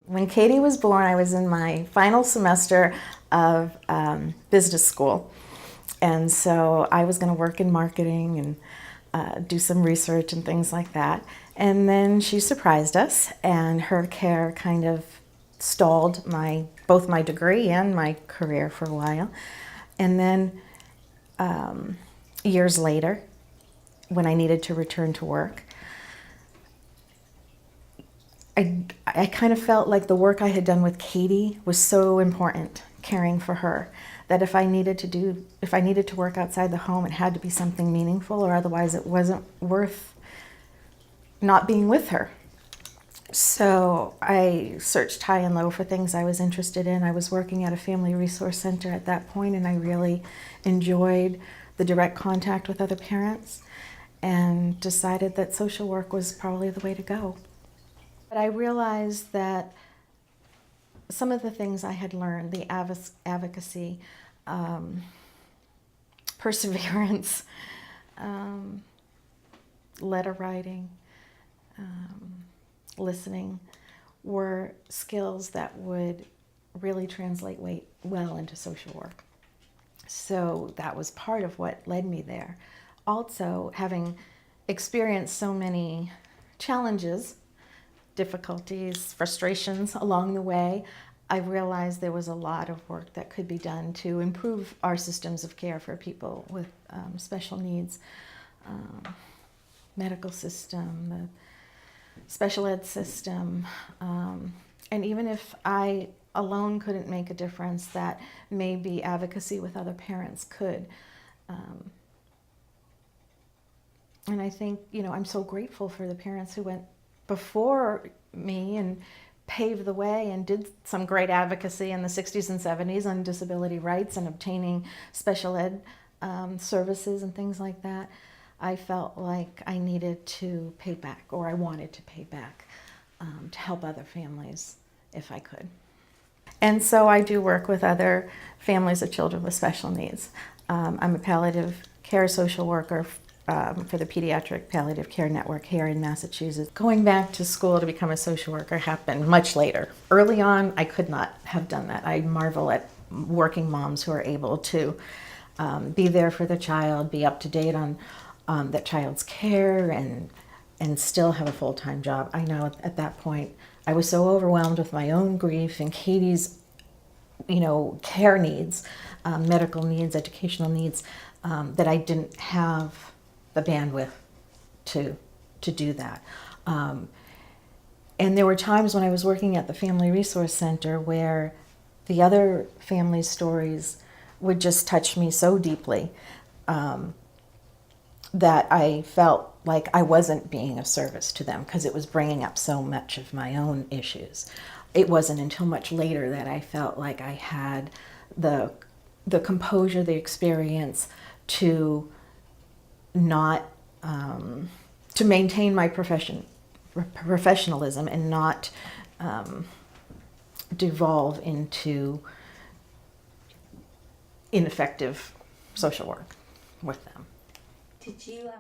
When Katie was born, I was in my final semester of business school. And so I was going to work in marketing and do some research and things like that. And then she surprised us, and her care kind of stalled both my degree and my career for a while. And then years later, when I needed to return to work, I kind of felt like the work I had done with Katie was so important, caring for her, that if I needed to work outside the home, it had to be something meaningful, or otherwise it wasn't worth not being with her. So I searched high and low for things I was interested in. I was working at a family resource center at that point, and I really enjoyed the direct contact with other parents, and decided that social work was probably the way to go. But I realized that some of the things I had learned, the advocacy, perseverance, letter writing, listening, were skills that would really translate well into social work. So that was part of what led me there. Also, having experienced so many challenges, difficulties, frustrations along the way, I realized there was a lot of work that could be done to improve our systems of care for people with special needs, medical system, the special ed system, and even if I alone couldn't make a difference, that maybe advocacy with other parents could. And I think, I'm so grateful for the parents who went before me and paved the way and did some great advocacy in the 60s and 70s on disability rights and obtaining special ed services and things like that. I felt like I needed to pay back, or I wanted to pay back, to help other families if I could. And so I do work with other families of children with special needs. I'm a palliative care social worker for the Pediatric Palliative Care Network here in Massachusetts. Going back to school to become a social worker happened much later. Early on, I could not have done that. I marvel at working moms who are able to be there for their child, be up to date on that child's care, and still have a full-time job. I know at that point, I was so overwhelmed with my own grief and Katie's, care needs, medical needs, educational needs, that I didn't have the bandwidth to do that. And there were times when I was working at the Family Resource Center where the other family stories would just touch me so deeply that I felt like I wasn't being of service to them because it was bringing up so much of my own issues. It wasn't until much later that I felt like I had the composure, the experience to not to maintain my professionalism and not devolve into ineffective social work with them. Did you